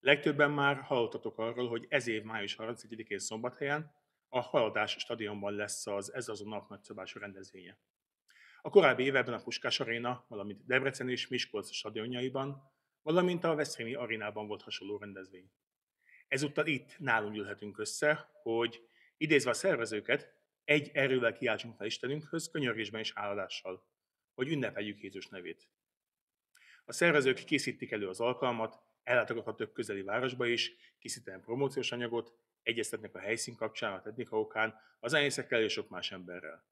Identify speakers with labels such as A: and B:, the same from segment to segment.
A: Legtöbben már hallottatok arról, hogy ez év május 31-én Szombathelyen a Haladás stadionban lesz ez az a nap nagyszabású rendezvénye. A korábbi években a Puskás Aréna, valamint Debrecen és Miskolc stadionjaiban, valamint a Veszprémi Arénában volt hasonló rendezvény. Ezúttal itt nálunk gyűlhetünk össze, hogy idézve a szervezőket, egy erővel kiáltsunk fel Istenünkhöz, könyörgésben és háladással, hogy ünnepeljük Jézus nevét. A szervezők készítik elő az alkalmat, ellátogathatók közeli városba is, készítenek promóciós anyagot, egyeztetnek a helyszín kapcsán, a technika okán, az zenészekkel és sok más emberrel.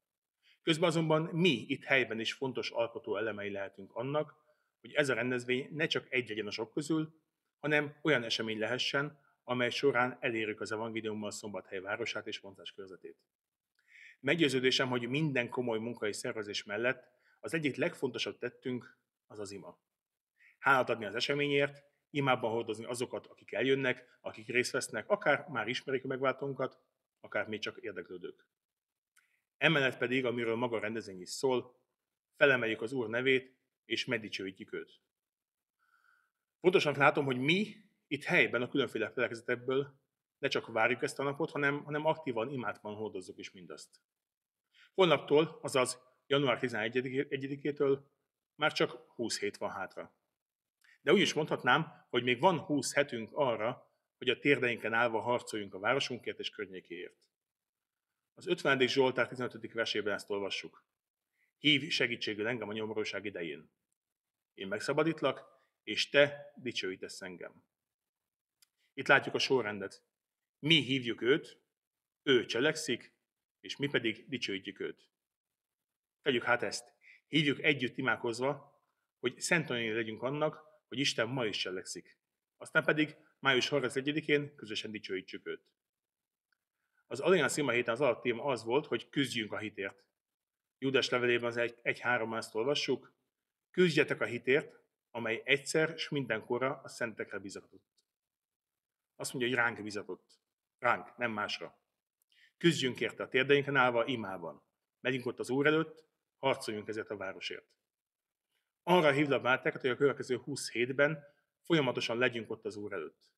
A: Közben azonban mi itt helyben is fontos alkotó elemei lehetünk annak, hogy ez a rendezvény ne csak egy legyen a sok közül, hanem olyan esemény lehessen, amely során elérjük az evangéliummal Szombathely városát és vonzáskörzetét. Meggyőződésem, hogy minden komoly munkai szervezés mellett az egyik legfontosabb tettünk az az ima. Hálát adni az eseményért, imában hordozni azokat, akik eljönnek, akik részt vesznek, akár már ismerik a megváltónkat, akár még csak érdeklődők. Emellett pedig, amiről maga a rendezvény is szól, felemeljük az Úr nevét, és megdicsőítjük őt. Fontosnak látom, hogy mi itt helyben a különféle felekezetekből ne csak várjuk ezt a napot, hanem aktívan, imádtan hordozzuk is mindazt. Holnaptól, azaz január 11-től már csak 20 hét van hátra. De úgy is mondhatnám, hogy még van 20 hetünk arra, hogy a térdeinken állva harcoljunk a városunkért és környékéért. Az 50. Zsoltár 15. versében ezt olvassuk. Hívj segítségül engem a nyomorúság idején. Én megszabadítlak, és te dicsőítesz engem. Itt látjuk a sorrendet. Mi hívjuk őt, ő cselekszik, és mi pedig dicsőítjük őt. Tegyük hát ezt. Hívjuk együtt imádkozva, hogy szent tanúi legyünk annak, hogy Isten ma is cselekszik. Aztán pedig május 31-én közösen dicsőítsük őt. Az Allianz ima héten az alaptéma az volt, hogy küzdjünk a hitért. Júdás levelében az 1.3-ban ezt olvassuk. Küzdjetek a hitért, amely egyszer s mindenkorra a szentekre bizatott. Azt mondja, hogy ránk bizatott. Ránk, nem másra. Küzdjünk érte a térdeinken állva, imában. Megyünk ott az Úr előtt, harcoljunk ezért a városért. Arra hívlak benneteket, hogy a következő 20 hétben folyamatosan legyünk ott az Úr előtt.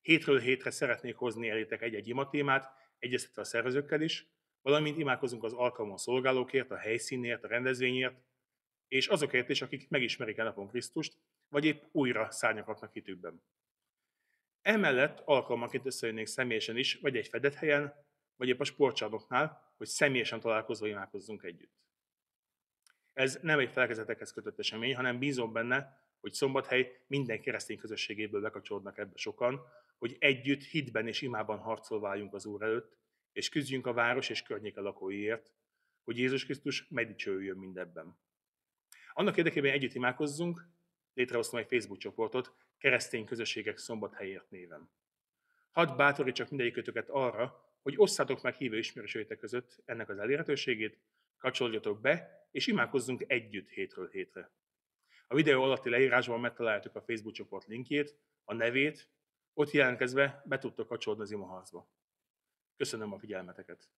A: Hétről hétre szeretnék hozni elétek egy-egy imatémát, egyeztetve a szervezőkkel is, valamint imádkozunk az alkalmon szolgálókért, a helyszínért, a rendezvényért, és azokért is, akik megismerik el napon Krisztust, vagy épp újra szárnyakatnak hitükben. Emellett alkalmanként összejönnénk személyesen is, vagy egy fedett helyen, vagy épp a sportcsarnoknál, hogy személyesen találkozva imádkozzunk együtt. Ez nem egy felekezetekhez kötött esemény, hanem bízom benne, hogy Szombathely minden keresztény közösségéből bekapcsolódnak ebbe sokan, hogy együtt hitben és imában harcolva álljunk az Úr előtt, és küzdjünk a város és környéke lakóiért, hogy Jézus Krisztus megdicsőüljön mindebben. Annak érdekében együtt imádkozzunk, létrehoztam egy Facebook csoportot, Keresztény Közösségek Szombathelyért néven. Hadd bátorítsak mindegyikötöket arra, hogy osszátok meg hívő ismerőseitek között ennek az elérhetőségét, kapcsolódjatok be, és imádkozzunk együtt hétről hétre. A videó alatti leírásban megtaláljátok a Facebook csoport linkjét, a nevét, ott jelentkezve be tudtok kapcsolódni az imaharcba. Köszönöm a figyelmeteket!